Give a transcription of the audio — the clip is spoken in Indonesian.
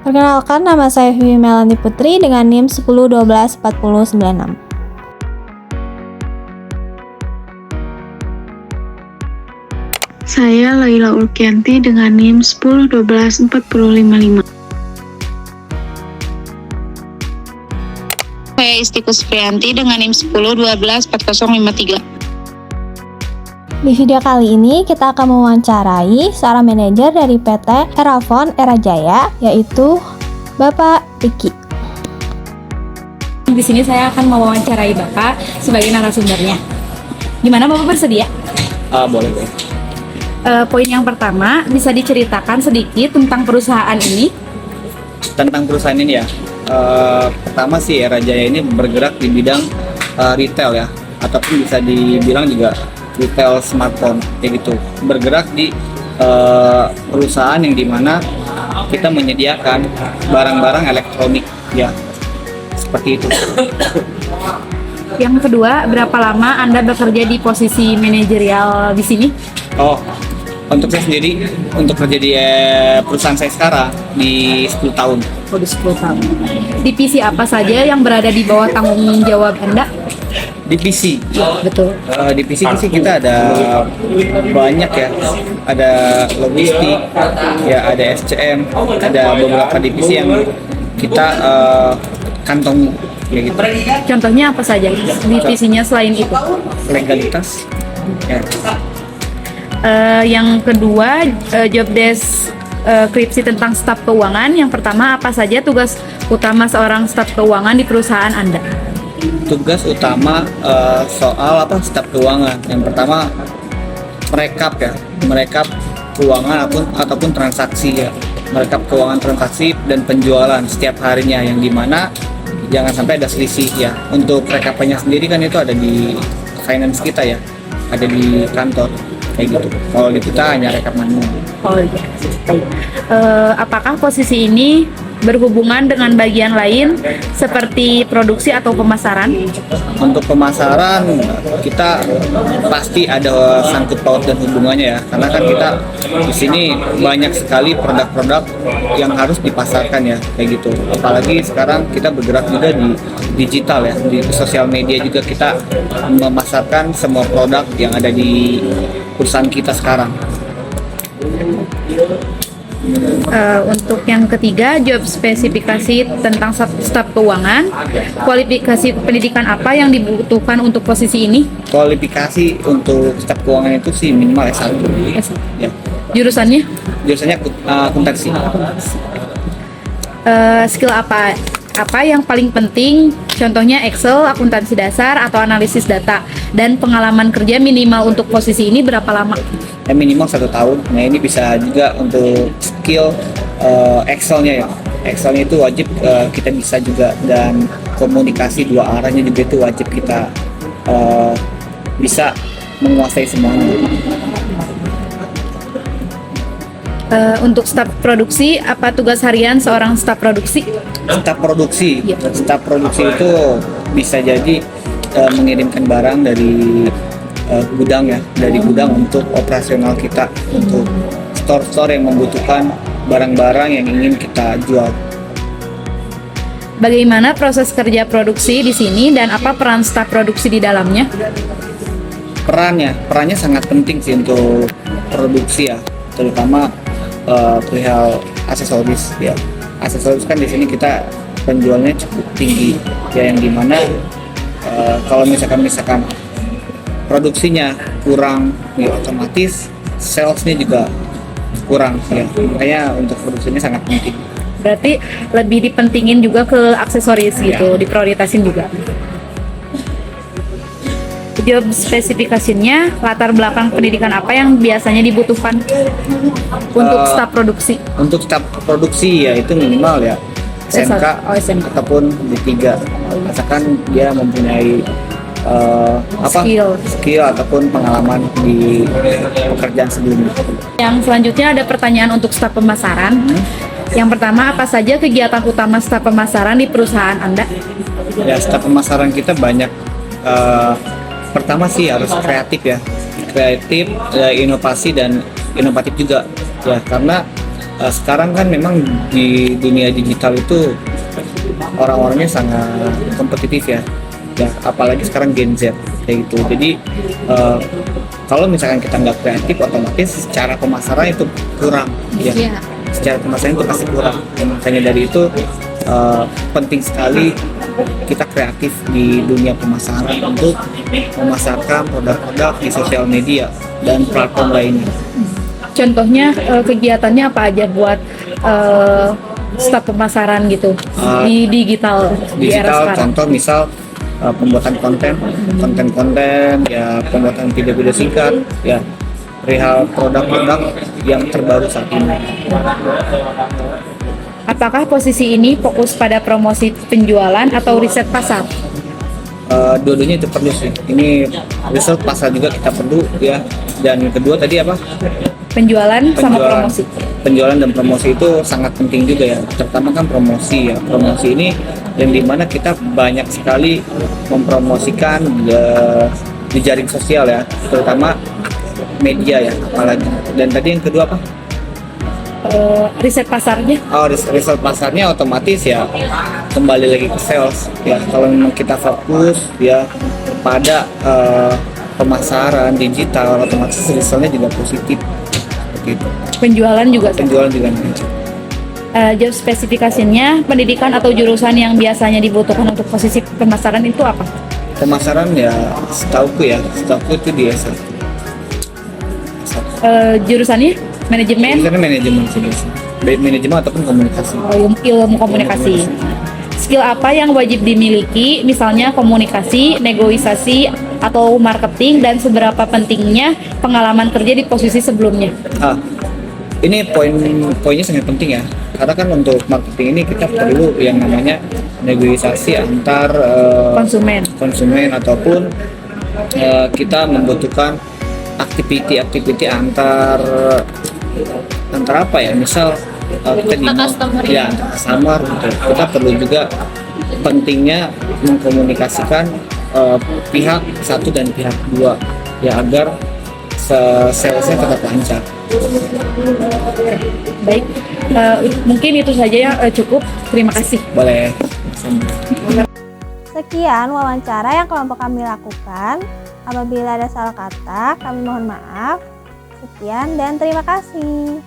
Perkenalkan, nama saya Vivi Melani Putri dengan NIM 10124096. Saya Laila Ulkianti dengan NIM 10124055. Saya Istiqus Priyanti dengan NIM 10124053. Di video kali ini kita akan mewawancarai seorang manajer dari PT Erafon Era Jaya, yaitu Bapak Riki. Di sini saya akan mewawancarai Bapak sebagai narasumbernya. Gimana Bapak bersedia? Boleh. Poin yang pertama, bisa diceritakan sedikit tentang perusahaan ini? Tentang perusahaan ini ya, pertama sih Era Jaya ini bergerak di bidang retail ya, ataupun bisa dibilang juga retail smartphone kayak gitu. Bergerak di perusahaan yang dimana kita menyediakan barang-barang elektronik ya, seperti itu. Yang kedua, berapa lama Anda bekerja di posisi manajerial di sini? Untuk saya sendiri, untuk kerja di perusahaan saya sekarang di 10 tahun. Udah 10 tahun. Divisi apa saja yang berada di bawah tanggung jawab Anda? Divisi. Betul. Divisi sih kita ada banyak ya, ada logistik, ya ada SCM, ada beberapa divisi yang kita kantongi ya gitu. Contohnya apa saja divisinya selain itu? Legalitas. Ya. Yang kedua, job desk kripsi tentang staf keuangan. Yang pertama, apa saja tugas utama seorang staf keuangan di perusahaan Anda? Tugas utama soal staf keuangan. Yang pertama merekap keuangan ataupun transaksi ya, merekap keuangan transaksi dan penjualan setiap harinya, yang dimana jangan sampai ada selisih ya. Untuk rekapannya sendiri kan itu ada di finance kita ya, ada di kantor kayak gitu. Kalau di kita hanya rekap manual. Oh iya. Apakah posisi ini berhubungan dengan bagian lain seperti produksi atau pemasaran? Untuk pemasaran kita pasti ada sangkut paut dan hubungannya ya, karena kan kita di sini banyak sekali produk-produk yang harus dipasarkan ya kayak gitu. Apalagi sekarang kita bergerak juga di digital ya, di sosial media juga kita memasarkan semua produk yang ada di perusahaan kita sekarang. Untuk yang ketiga, job spesifikasi tentang staf keuangan. Kualifikasi pendidikan apa yang dibutuhkan untuk posisi ini? Kualifikasi untuk staf keuangan itu sih minimal S1. Ya. Jurusannya? Jurusannya akuntansi. Skill apa yang paling penting? Contohnya Excel, akuntansi dasar, atau analisis data. Dan pengalaman kerja minimal untuk posisi ini berapa lama? Ya, minimal 1 tahun. Nah ini bisa juga untuk skill Excel-nya ya. Excel-nya itu wajib kita bisa juga, dan komunikasi 2 arahnya juga itu wajib kita bisa menguasai semuanya. Untuk staf produksi, apa tugas harian seorang staf produksi? Staf produksi, Ya. Staf produksi itu bisa jadi mengirimkan barang dari gudang ya, dari gudang untuk operasional kita, untuk store-store yang membutuhkan barang-barang yang ingin kita jual. Bagaimana proses kerja produksi di sini dan apa peran staf produksi di dalamnya? Perannya sangat penting sih untuk produksi ya, terutama perihal aksesoris ya. Aksesoris kan di sini kita penjualnya cukup tinggi ya, yang dimana kalau misalkan produksinya kurang ya, otomatis salesnya juga kurang ya. Makanya untuk produksinya sangat penting. Berarti lebih dipentingin juga ke aksesoris gitu, diprioritasin juga. Job spesifikasinya, latar belakang pendidikan apa yang biasanya dibutuhkan untuk staf produksi? Untuk staf produksi ya itu minimal ya SMK, SMK. ataupun D3. Asalkan dia mempunyai skill ataupun pengalaman di pekerjaan sebelumnya. Yang selanjutnya ada pertanyaan untuk staf pemasaran. Yang pertama, apa saja kegiatan utama staf pemasaran di perusahaan Anda? Ya, staf pemasaran kita banyak. Pertama sih harus kreatif ya, inovasi dan inovatif juga ya, karena sekarang kan memang di dunia digital itu orang-orangnya sangat kompetitif ya. Ya, apalagi sekarang Gen Z kayak gitu. Jadi kalau misalkan kita nggak kreatif, otomatis secara pemasaran itu kurang. Ya. Iya. Secara pemasaran itu pasti kurang. Makanya dari itu penting sekali kita kreatif di dunia pemasaran untuk memasarkan produk-produk di sosial media dan platform lainnya. Contohnya kegiatannya apa aja buat staf pemasaran gitu di digital di era Digital, sekarang? contoh misal pembuatan konten ya, pembuatan video-video singkat ya, perihal produk-produk yang terbaru saat ini. Apakah posisi ini fokus pada promosi penjualan atau riset pasar? Dua-duanya itu perlu sih. Ini riset pasar juga kita perlu ya. Dan kedua tadi apa? Penjualan sama promosi. Penjualan dan promosi itu sangat penting juga ya. Terutama kan promosi ya. Promosi ini yang dimana kita banyak sekali mempromosikan di jaring sosial ya, terutama media ya, apalagi. Dan tadi yang kedua apa? Riset pasarnya. Oh, riset pasarnya otomatis ya kembali lagi ke sales ya. Kalau memang kita fokus ya pada pemasaran digital, otomatis risetnya juga positif gitu. Penjualan juga. Penjualan juga. Job spesifikasinya, pendidikan atau jurusan yang biasanya dibutuhkan untuk posisi pemasaran itu apa? Pemasaran ya setauku itu di S1. Jurusannya manajemen, Karena manajemen sih, baik manajemen ataupun komunikasi. ilmu komunikasi. Skill apa yang wajib dimiliki, misalnya komunikasi, negosiasi, atau marketing, dan seberapa pentingnya pengalaman kerja di posisi sebelumnya? Ini poinnya sangat penting ya, karena kan untuk marketing ini kita perlu yang namanya negosiasi antar konsumen ataupun kita membutuhkan aktiviti antar apa ya, misal kita di ya antar customer gitu. Kita perlu juga pentingnya mengkomunikasikan pihak satu dan pihak dua ya, agar salesnya tetap lancar. Baik, mungkin itu saja ya, cukup. Terima kasih. Boleh. Sekian wawancara yang kelompok kami lakukan. Apabila ada salah kata, kami mohon maaf. Sekian dan terima kasih.